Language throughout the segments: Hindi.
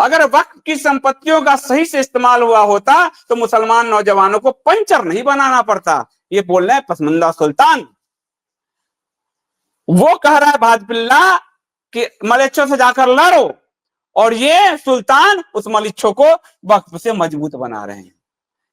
अगर वक्त की संपत्तियों का सही से इस्तेमाल हुआ होता तो मुसलमान नौजवानों को पंचर नहीं बनाना पड़ता। ये बोल रहे हैं पसमंदा सुल्तान। वो कह रहा है भाजपिल्ला कि मलेच्छों से जाकर लड़ो, और ये सुल्तान उस मलिच्छों को वक्त से मजबूत बना रहे हैं।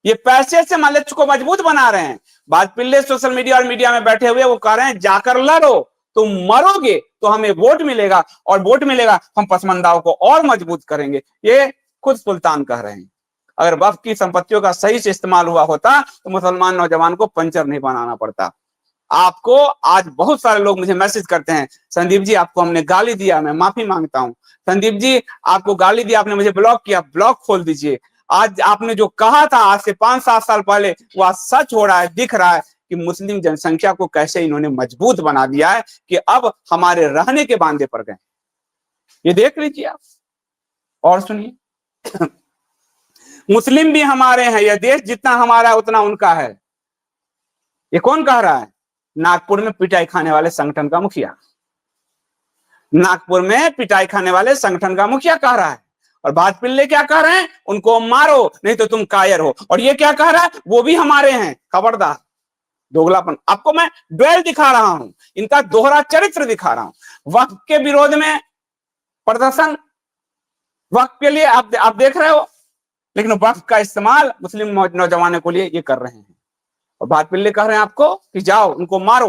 ये पैसे से मलिच्छ को मजबूत बना रहे हैं। भाजपिल्ले सोशल मीडिया और मीडिया में बैठे हुए वो कह रहे हैं जाकर लड़ो, तुम मरोगे तो हमें वोट मिलेगा, और वोट मिलेगा हम पसमंदाओं को और मजबूत करेंगे। ये खुद सुल्तान कह रहे हैं। अगर वक्त की संपत्तियों का सही से इस्तेमाल हुआ होता तो मुसलमान नौजवान को पंचर नहीं बनाना पड़ता। आपको आज बहुत सारे लोग मुझे मैसेज करते हैं, संदीप जी आपको हमने गाली दिया, मैं माफी मांगता हूं। संदीप जी आपको गाली दिया, आपने मुझे ब्लॉक किया, ब्लॉक खोल दीजिए। आज आपने जो कहा था आज से 5-7 साल पहले वो आज सच हो रहा है, दिख रहा है कि मुस्लिम जनसंख्या को कैसे इन्होंने मजबूत बना दिया है कि अब हमारे रहने के बांधे पड़ गए। ये देख लीजिए आप और सुनिए। मुस्लिम भी हमारे हैं, यह देश जितना हमारा है उतना उनका है। ये कौन कह रहा है? नागपुर में पिटाई खाने वाले संगठन का मुखिया। नागपुर में पिटाई खाने वाले संगठन का मुखिया कह रहा है। और भाजपिल्ले क्या कह रहे हैं? उनको मारो नहीं तो तुम कायर हो। और ये क्या कह रहा है? वो भी हमारे हैं। खबरदार, दोगलापन। आपको मैं ड्वेल दिखा रहा हूं, इनका दोहरा चरित्र दिखा रहा हूं। वक्त के विरोध में प्रदर्शन, वक्त के लिए आप देख रहे हो, लेकिन वक्त का इस्तेमाल मुस्लिम नौजवानों के लिए ये कर रहे हैं। और भाजपिल्ले कह रहे हैं आपको कि जाओ उनको मारो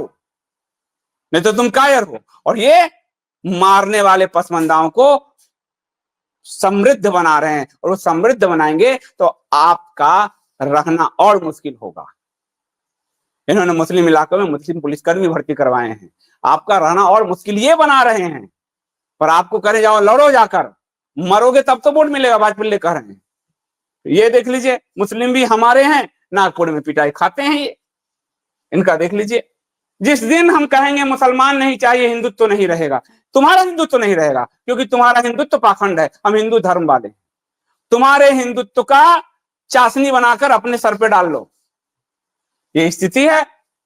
नहीं तो तुम कायर हो। और ये मारने वाले पसमंदाओं को समृद्ध बना रहे हैं, और वो समृद्ध बनाएंगे तो आपका रहना और मुश्किल होगा। इन्होंने मुस्लिम इलाकों में मुस्लिम पुलिसकर्मी भर्ती करवाए हैं, आपका रहना और मुश्किल ये बना रहे हैं। पर आपको कहे जाओ लड़ो, जाकर मरोगे तब तो वोट मिलेगा, भाजपिल्ले कह रहे हैं। ये देख लीजिए, मुस्लिम भी हमारे हैं, नागपुर में पिटाई खाते हैं ये। इनका देख लीजिए। जिस दिन हम कहेंगे मुसलमान नहीं चाहिए, हिंदुत्व तो नहीं रहेगा, तुम्हारा हिंदुत्व तो नहीं रहेगा, क्योंकि तुम्हारा हिंदुत्व पाखंड है, हम हिंदू धर्म वाले। तुम्हारे हिंदुत्व का चाशनी बनाकर अपने सर पे डाल लो, ये स्थिति है।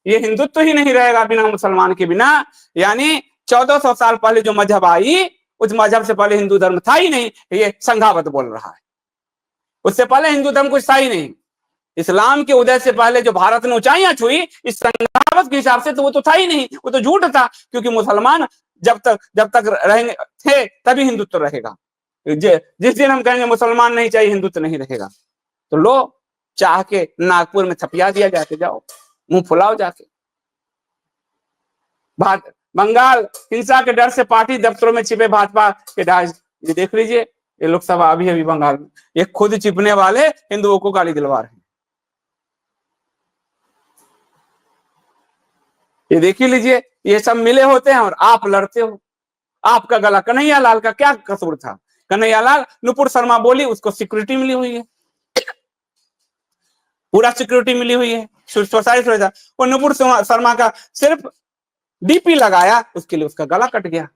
ये हिंदुत्व ही नहीं रहेगा बिना मुसलमान के बिना। यानी 1400 साल पहले जो मजहब आई, उस मजहब से पहले हिंदू धर्म था ही नहीं, ये संघावत बोल रहा है। उससे पहले हिंदू धर्म कुछ था ही नहीं। इस्लाम के उदय से पहले जो भारत ने ऊंचाइयां छुई, इस संघावत के हिसाब से तो वो तो था ही नहीं, वो तो झूठ था। क्योंकि मुसलमान जब तक रहेंगे थे तभी हिंदुत्व रहेगा। जिस दिन हम कहेंगे मुसलमान नहीं चाहिए, हिंदुत्व नहीं रहेगा। तो लो, चाह के नागपुर में थपिया दिया जाके, जाओ मुंह फुलाओ जाके। बंगाल हिंसा के डर से पार्टी दफ्तरों में छिपे भाजपा के डाज, ये देख लीजिए। ये लोकसभा अभी बंगाल में, ये खुद छिपने वाले हिंदुओं को गाली दिलवा रहे हैं। ये देख ही लीजिए, ये सब मिले होते हैं और आप लड़ते हो। आपका गला, कन्हैया लाल का क्या कसूर था? कन्हैया लाल, नुपुर शर्मा बोली, उसको सिक्योरिटी मिली हुई है, पूरा सिक्योरिटी मिली हुई है। वो नुपुर शर्मा का सिर्फ डीपी लगाया, उसके लिए उसका गला कट गया।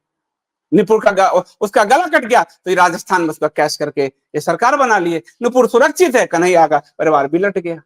नुपुर का उसका गला कट गया तो राजस्थान में उसका कैश करके ये सरकार बना लिए। नुपुर सुरक्षित है, कन्हैया का परिवार भी लट गया।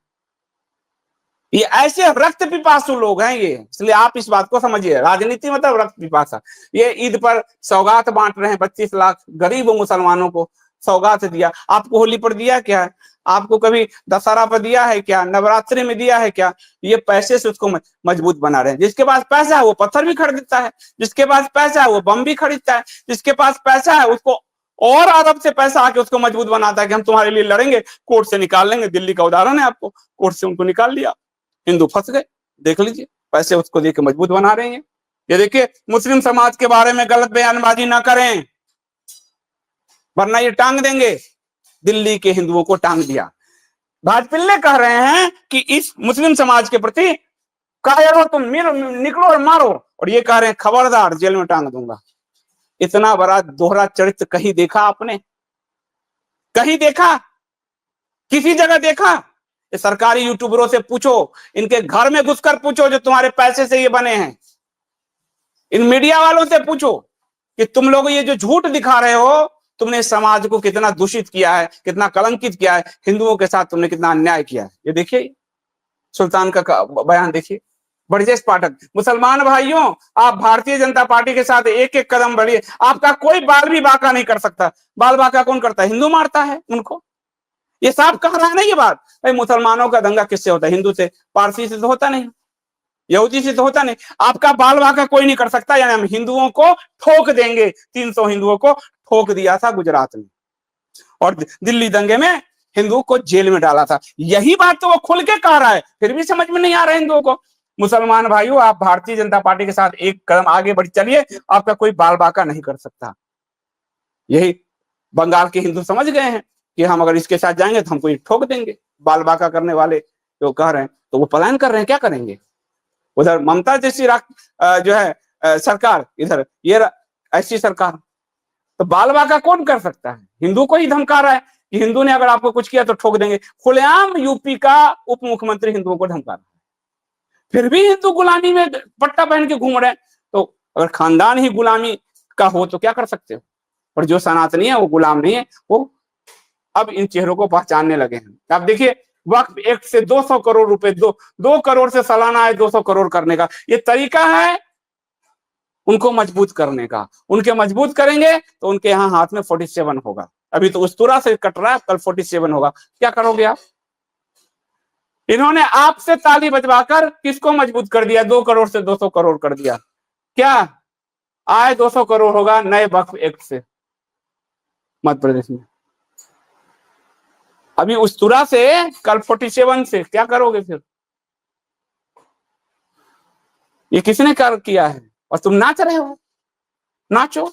ये ऐसे रक्त पिपासु लोग हैं ये, इसलिए आप इस बात को समझिए। राजनीति मतलब रक्त पिपासा। ये ईद पर सौगात बांट रहे हैं, 25 लाख गरीब मुसलमानों को सौगात दिया। आपको होली पर दिया क्या है? आपको कभी दशहरा पर दिया है क्या? नवरात्रि में दिया है क्या? ये पैसे से उसको मजबूत बना रहे हैं। जिसके पास पैसा है वो पत्थर भी खरीदता है, जिसके पास पैसा है वो बम भी खरीदता है, जिसके पास पैसा है उसको और अरब से पैसा आके उसको मजबूत बनाता है कि हम तुम्हारे लिए लड़ेंगे, कोर्ट से निकाल लेंगे। दिल्ली का उदाहरण है, आपको कोर्ट से उनको निकाल लिया, हिंदू फंस गए। देख लीजिए, पैसे उसको देके मजबूत बना रहे हैं। ये देखिए, मुस्लिम समाज के बारे में गलत बयानबाजी ना करें, वरना ये टांग देंगे। दिल्ली के हिंदुओं को टांग दिया। भाजपिल्ले कह रहे हैं कि इस मुस्लिम समाज के प्रति कायर हो तुम, निकलो और मारो। और ये कह रहे हैं खबरदार, जेल में टांग दूंगा। इतना बड़ा दोहरा चरित्र कहीं देखा आपने? कहीं देखा? किसी जगह देखा? ये सरकारी यूट्यूबरों से पूछो, इनके घर में घुसकर पूछो जो तुम्हारे पैसे से ये बने हैं। इन मीडिया वालों से पूछो कि तुम लोग ये जो झूठ दिखा रहे हो, तुमने समाज को कितना दूषित किया है, कितना कलंकित किया है, हिंदुओं के साथ तुमने कितना अन्याय किया है। ये देखिए, सुल्तान का बयान देखिए, ब्रजेश पाठक, मुसलमान भाइयों, आप भारतीय जनता पार्टी के साथ एक एक कदम बढ़िए, आपका कोई बाल भी बांका नहीं कर सकता। बाल बांका कौन करता है? हिंदू मारता है उनको। ये साफ कह रहा है ना ये बात। भाई मुसलमानों का दंगा किससे होता है? हिंदू से, पारसी से तो होता नहीं, यहूदी से तो होता नहीं। आपका बाल बांका कोई नहीं कर सकता, यानी हम हिंदुओं को ठोक देंगे। 300 हिंदुओं को ठोक दिया था गुजरात में, और दिल्ली दंगे में हिंदुओं को जेल में डाला था। यही बात तो वो खुल के कह रहा है, फिर भी समझ में नहीं आ रहा है हिंदुओं को। मुसलमान भाइयों, आप भारतीय जनता पार्टी के साथ एक कदम आगे बढ़ चलिए, आपका कोई बाल बांका नहीं कर सकता। यही बंगाल के हिंदू समझ गए हैं कि हम अगर इसके साथ जाएंगे तो हमको ठोक देंगे। बाल बांका करने वाले जो कह रहे हैं, तो वो पलायन कर रहे हैं, क्या करेंगे? उधर ममता जैसी जो है सरकार, इधर ये ऐसी सरकार, तो बाल बांका कौन कर सकता है? हिंदू को ही धमका रहा है कि हिंदू ने अगर आपको कुछ किया तो ठोक देंगे। खुलेआम यूपी का उप मुख्यमंत्री हिंदुओं को धमका रहा है, फिर भी हिंदू गुलामी में पट्टा पहन के घूम रहे हैं। तो अगर खानदान ही गुलामी का हो तो क्या कर सकते हो? और जो सनातनी है वो गुलाम नहीं है, वो अब इन चेहरों को पहचानने लगे हैं। आप देखिए, वक्फ एक्ट से 200 करोड़ रुपए, 2 करोड़ से सालाना आय 200 करोड़ करने का ये तरीका है उनको मजबूत करने का। उनके मजबूत करेंगे तो उनके यहाँ हाथ में 47 होगा। अभी तो उस्तुरा से कट रहा है, कल 47 होगा। क्या करोगे आप? इन्होंने आपसे ताली बजवाकर किसको मजबूत कर दिया? 2 करोड़ से 200 करोड़ कर दिया। क्या आय 200 करोड़ होगा नए वक्फ एक्ट से मध्य प्रदेश में। अभी उस्तुरा से कल 47 से क्या करोगे फिर? ये किसने कर किया है? और तुम नाच रहे हो, नाचो।